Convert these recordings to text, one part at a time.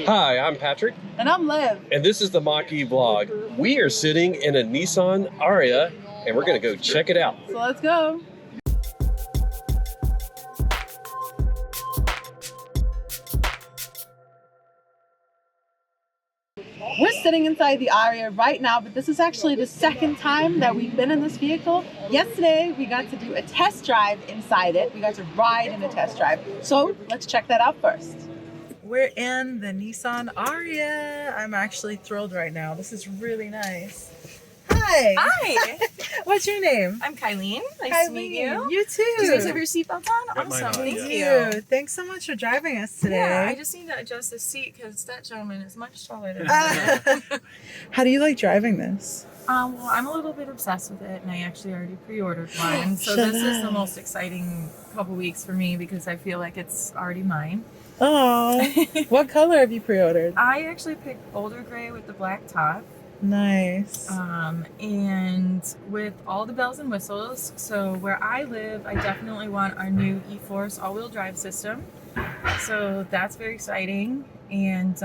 Hi, I'm Patrick. And I'm Liv. And this is the Mach-E vlog. We are sitting in a Nissan Ariya and we're gonna go check it out. So let's go. We're sitting inside the Ariya right now, but this is actually the second time that we've been in this vehicle. Yesterday, we got to do a test drive inside it. We got to ride in a test drive. So let's check that out first. We're in the Nissan Ariya. I'm actually thrilled right now. This is really nice. Hi. Hi. What's your name? I'm Kylene. Nice to meet you. You too. Do you guys have your seatbelts on? Awesome. Thank you. Thanks so much for driving us today. Yeah, I just need to adjust the seat because that gentleman is much taller than me. How do you like driving this? Well, I'm a little bit obsessed with it, and I actually already pre-ordered one. So this is the most exciting couple weeks for me because I feel like it's already mine. Oh, what color have you pre-ordered? I actually picked boulder gray with the black top. Nice. And with all the bells and whistles. So where I live, I definitely want our new e-Force all-wheel drive system. So that's very exciting. And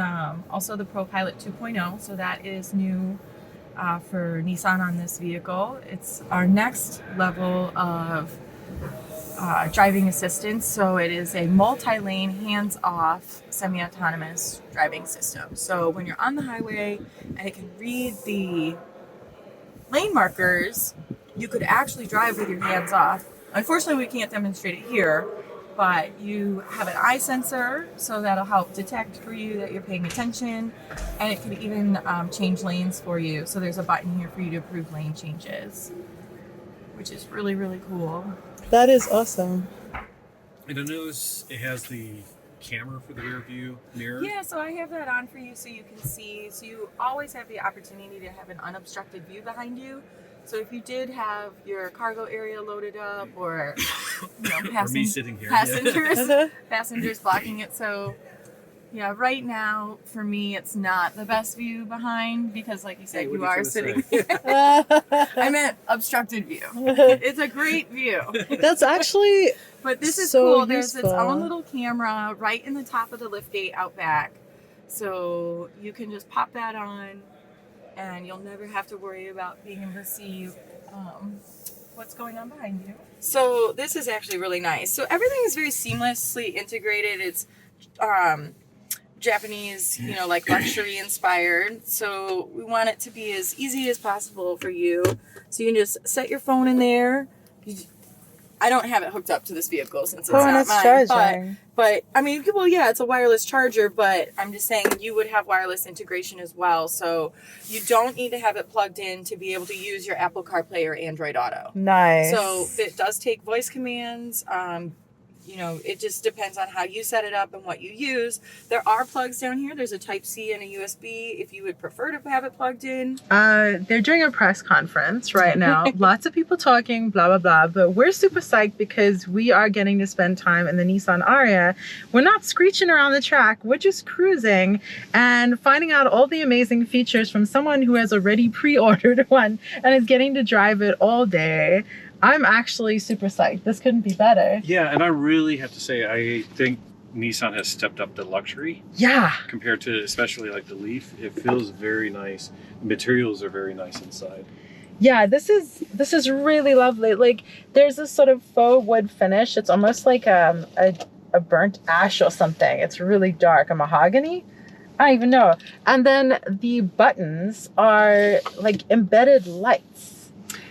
also the ProPilot 2.0. So that is new for Nissan on this vehicle. It's our next level of driving assistance. So it is a multi-lane, hands-off, semi-autonomous driving system. So when you're on the highway and it can read the lane markers, you could actually drive with your hands off. Unfortunately, we can't demonstrate it here, but you have an eye sensor, so that'll help detect for you that you're paying attention, and it can even change lanes for you. So there's a button here for you to approve lane changes, which is really, really cool. That is awesome. And I notice it has the camera for the rear view mirror. Yeah, so I have that on for you so you can see. So you always have the opportunity to have an unobstructed view behind you. So if you did have your cargo area loaded up or or me sitting here. passengers blocking it. So yeah, right now for me it's not the best view behind because like you said, Hey, you are sitting I meant obstructed view. It's a great view. That's actually But this is so cool. There's its useful. own little camera right in the top of the liftgate out back. So you can just pop that on and you'll never have to worry about being able to see what's going on behind you. So this is actually really nice. So everything is very seamlessly integrated. It's Japanese, like luxury inspired. So we want it to be as easy as possible for you. So you can just set your phone in there. I don't have it hooked up to this vehicle since it's not mine. But I mean, well, yeah, it's a wireless charger, but I'm just saying you would have wireless integration as well. So you don't need to have it plugged in to be able to use your Apple CarPlay or Android Auto. nice. So it does take voice commands. It just depends on how you set it up and what you use. There are plugs down here. There's a Type-C and a USB if you would prefer to have it plugged in. They're doing a press conference right now. Lots of people talking, blah, blah, blah. But we're super psyched because we are getting to spend time in the Nissan Ariya. We're not screeching around the track. We're just cruising and finding out all the amazing features from someone who has already pre-ordered one and is getting to drive it all day. I'm actually super psyched. This couldn't be better. Yeah, and I really have to say, I think Nissan has stepped up the luxury. Yeah. Compared to especially like the Leaf. It feels very nice. The materials are very nice inside. Yeah, this is really lovely. Like there's this sort of faux wood finish. It's almost like a burnt ash or something. It's really dark, a mahogany. I don't even know. And then the buttons are like embedded lights.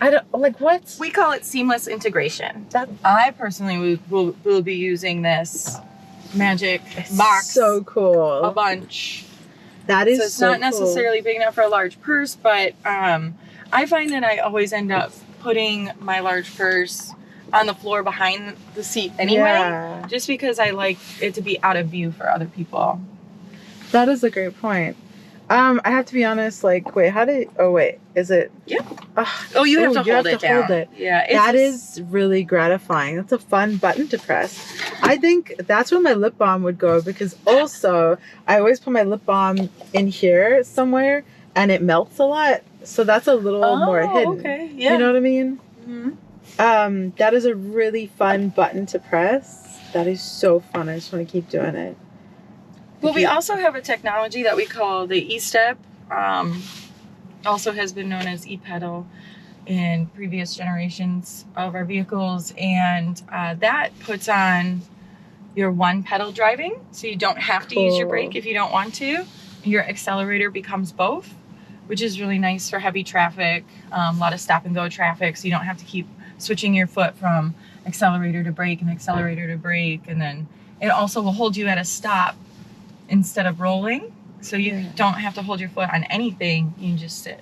I don't like what We call it seamless integration. I personally will be using this magic box. So cool. A bunch. That is So it's so not necessarily big enough for a large purse, but I find that I always end up putting my large purse on the floor behind the seat anyway, Yeah. just because I like it to be out of view for other people. That is a great point. I have to be honest, like, wait, is it? Yeah. Oh, you have to hold it down. Hold it. Yeah. That is really gratifying. That's a fun button to press. I think that's where my lip balm would go because also I always put my lip balm in here somewhere and it melts a lot. So that's a little more hidden. Okay. Yeah. You know what I mean? Mm-hmm. That is a really fun button to press. That is so fun. I just want to keep doing it. Well, we also have a technology that we call the e-step. Also has been known as e-pedal in previous generations of our vehicles, and that puts on your one pedal driving, so you don't have to use your brake if you don't want to. Your accelerator becomes both, which is really nice for heavy traffic, a lot of stop and go traffic, so you don't have to keep switching your foot from accelerator to brake and accelerator to brake. And then it also will hold you at a stop instead of rolling, so you don't have to hold your foot on anything, you can just sit,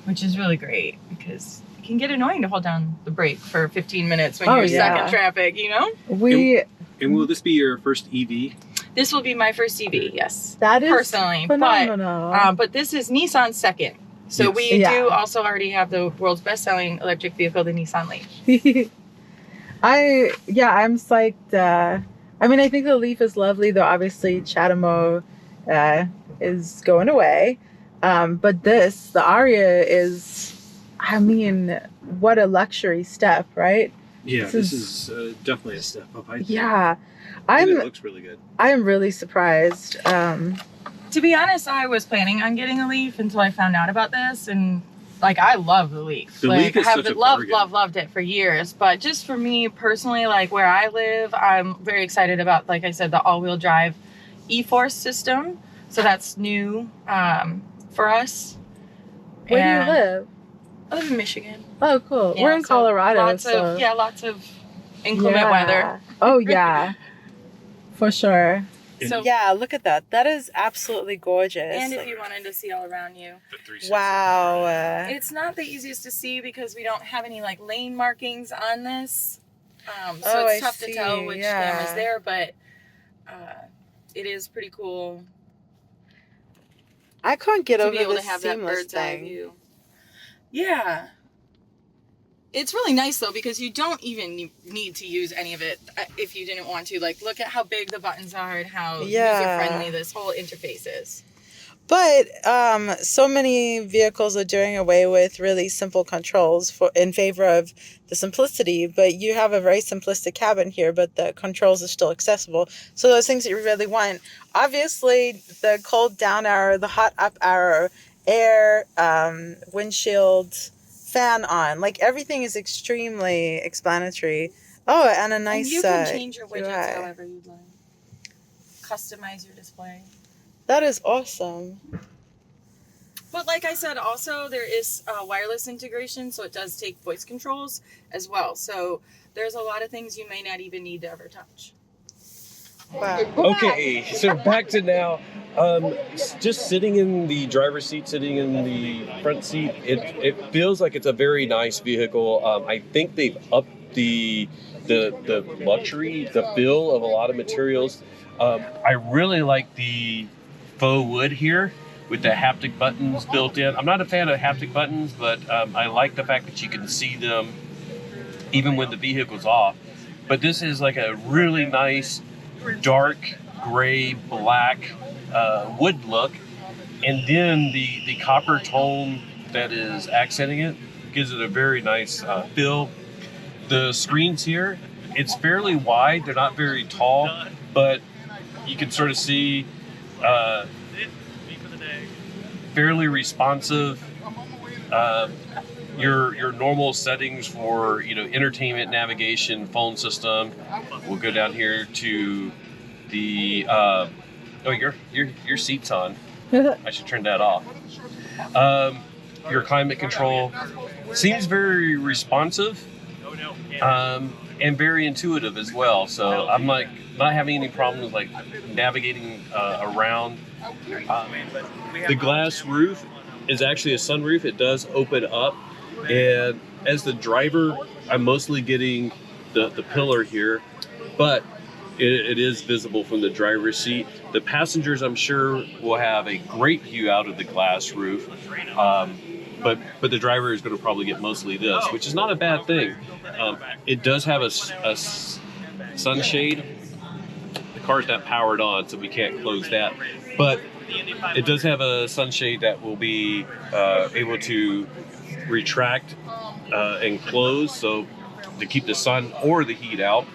which is really great because it can get annoying to hold down the brake for 15 minutes when you're stuck in traffic, you know? And will this be your first EV? This will be my first EV, yes. That is personally phenomenal. but this is Nissan's second. So we do also already have the world's best-selling electric vehicle, the Nissan Leaf. I'm psyched. I mean, I think the Leaf is lovely, though obviously Chatamo is going away. But the Ariya is, I mean, what a luxury step, right? Yeah, this is definitely a step up, I think. Yeah. And it looks really good. I am really surprised. To be honest, I was planning on getting a Leaf until I found out about this, and like I love the Leaf. The Leaf is such a bargain. loved it for years. But just for me personally, like where I live, I'm very excited about, like I said, the all-wheel drive e-Force system. So that's new for us. Where do you live? I live in Michigan. Oh, cool. Yeah, we're in Colorado. Lots of inclement weather. Oh yeah, for sure. So yeah, look at that. That is absolutely gorgeous. And if you wanted to see all around you. Wow. It's not the easiest to see because we don't have any like lane markings on this. So it's tough to tell which camera's there, but it is pretty cool. I can't get over to be able this to have seamless that bird's eye thing. view. Yeah. It's really nice though because you don't even need to use any of it if you didn't want to. Like, look at how big the buttons are and how user-friendly this whole interface is. But so many vehicles are doing away with really simple controls in favor of the simplicity. But you have a very simplistic cabin here, but the controls are still accessible. So those things that you really want. Obviously, the cold down arrow, the hot up arrow, air, windshield, fan on. Like everything is extremely explanatory. Oh, and a nice. And you can change your widgets however you'd like. Customize your display. That is awesome. But like I said, also there is wireless integration, so it does take voice controls as well. So there's a lot of things you may not even need to ever touch. Wow. Okay, so back to now. Just sitting in the driver's seat, sitting in the front seat, it feels like it's a very nice vehicle. I think they've upped the luxury, the feel of a lot of materials. I really like the faux wood here with the haptic buttons built in. I'm not a fan of haptic buttons, but I like the fact that you can see them even when the vehicle's off. But this is like a really nice dark gray black wood look, and then the copper tone that is accenting it gives it a very nice feel. The screens here, it's fairly wide, they're not very tall, but you can sort of see fairly responsive. Your normal settings for entertainment, navigation, phone system. We'll go down here to the your seat's on. I should turn that off. Your climate control seems very responsive and very intuitive as well. So I'm like not having any problems like navigating around. The glass roof is actually a sunroof. It does open up, and as the driver, I'm mostly getting the pillar here, but it is visible from the driver's seat. The passengers, I'm sure, will have a great view out of the glass roof, but the driver is going to probably get mostly this, which is not a bad thing. It does have a sunshade. The car's not powered on, so we can't close that, but it does have a sunshade that will be able to retract and close, so to keep the sun or the heat out.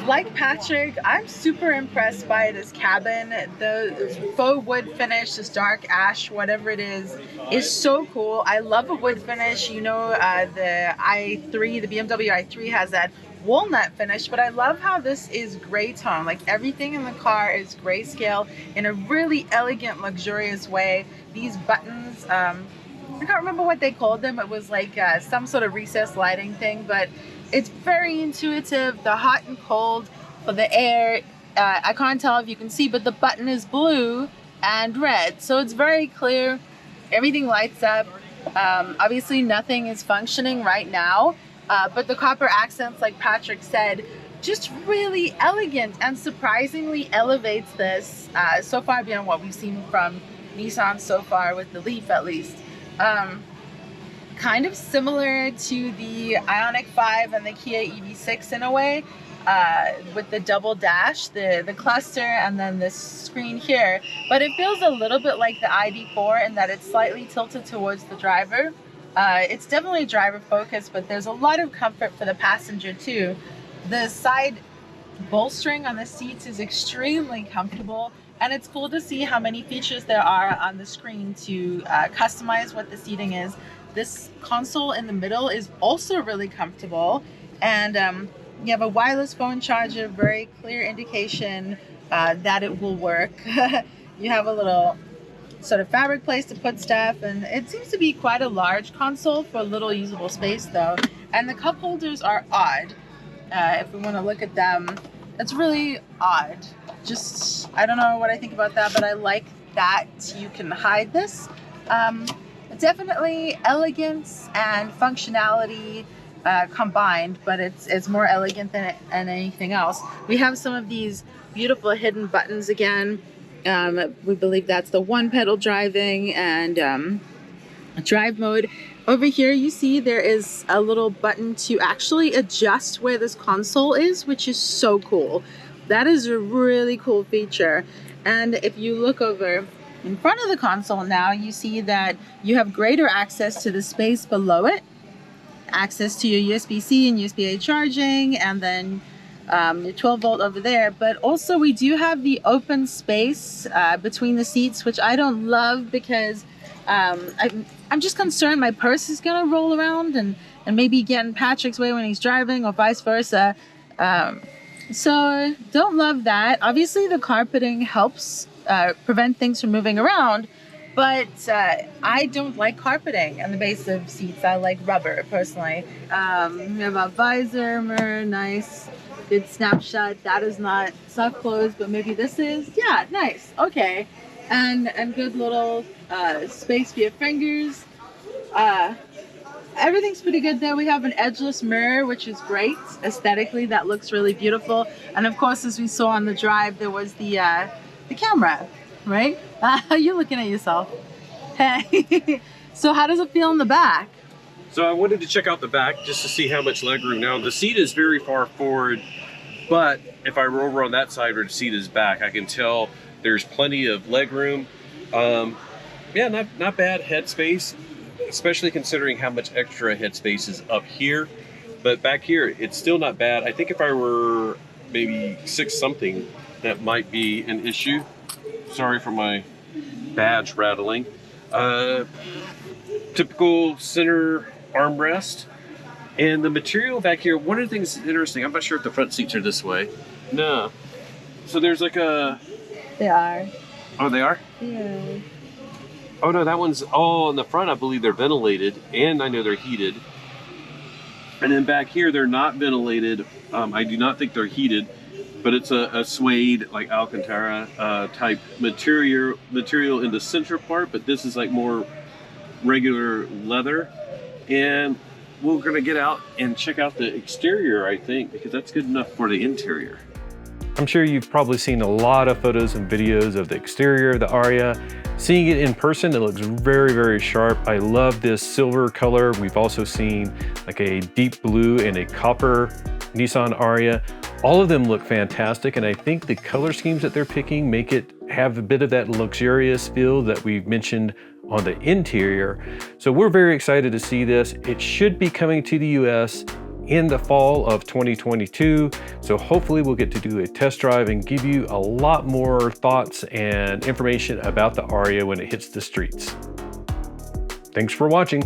Like Patrick, I'm super impressed by this cabin. The faux wood finish, this dark ash, whatever it is so cool. I love a wood finish. You know, the i3, the BMW i3 has that walnut finish, but I love how this is gray tone. Like everything in the car is grayscale in a really elegant, luxurious way. These buttons, I can't remember what they called them. It was like some sort of recessed lighting thing, but it's very intuitive. The hot and cold for the air, I can't tell if you can see, but the button is blue and red, so it's very clear. Everything lights up. Obviously nothing is functioning right now, but the copper accents, like Patrick said, just really elegant and surprisingly elevates this so far beyond what we've seen from Nissan so far, with the Leaf at least. Kind of similar to the Ioniq 5 and the Kia EV6 in a way, with the double dash, the cluster, and then this screen here. But it feels a little bit like the ID4 in that it's slightly tilted towards the driver. It's definitely driver focused, but there's a lot of comfort for the passenger too. The side bolstering on the seats is extremely comfortable, and it's cool to see how many features there are on the screen to customize what the seating is. This console in the middle is also really comfortable, and you have a wireless phone charger, very clear indication that it will work. You have a little sort of fabric place to put stuff, and it seems to be quite a large console for a little usable space though. And the cup holders are odd. If we want to look at them, it's really odd. Just, I don't know what I think about that, but I like that you can hide this. Definitely elegance and functionality combined, but it's more elegant than anything else. We have some of these beautiful hidden buttons again. We believe that's the one pedal driving and drive mode. Over here you see there is a little button to actually adjust where this console is, which is so cool. That is a really cool feature. And if you look over in front of the console now, you see that you have greater access to the space below it, access to your USB-C and USB-A charging, and then your 12 volt over there. But also we do have the open space between the seats, which I don't love because I'm just concerned my purse is gonna roll around and maybe get in Patrick's way when he's driving, or vice versa. So don't love that. Obviously the carpeting helps prevent things from moving around, but I don't like carpeting on the base of seats. I like rubber personally. We have a visor mirror, nice, good snapshot. That is not soft close, but maybe this is. Yeah, nice. Okay, and good little space for your fingers. Everything's pretty good there. We have an edgeless mirror, which is great. Aesthetically, that looks really beautiful. And of course, as we saw on the drive, there was the camera, right? You're looking at yourself. Hey. So how does it feel in the back? So I wanted to check out the back just to see how much legroom. Now the seat is very far forward, but if I roll over on that side where the seat is back, I can tell there's plenty of legroom. Yeah, not bad headspace, especially considering how much extra headspace is up here. But back here, it's still not bad. I think if I were maybe 6 something, that might be an issue. Sorry for my badge rattling. Typical center armrest. And the material back here, one of the things that's interesting, I'm not sure if the front seats are this way. No. So there's like a... They are. Oh, they are? Yeah. Oh no, that one's all in the front. I believe they're ventilated, and I know they're heated. And then back here, they're not ventilated. I do not think they're heated, but it's a suede, like Alcantara type material in the center part, but this is like more regular leather. And we're gonna get out and check out the exterior, I think, because that's good enough for the interior. I'm sure you've probably seen a lot of photos and videos of the exterior of the Ariya. Seeing it in person, it looks very, very sharp. I love this silver color. We've also seen like a deep blue and a copper Nissan Ariya. All of them look fantastic, and I think the color schemes that they're picking make it have a bit of that luxurious feel that we've mentioned on the interior. So we're very excited to see this. It should be coming to the US in the fall of 2022. So hopefully we'll get to do a test drive and give you a lot more thoughts and information about the Ariya when it hits the streets. Thanks for watching.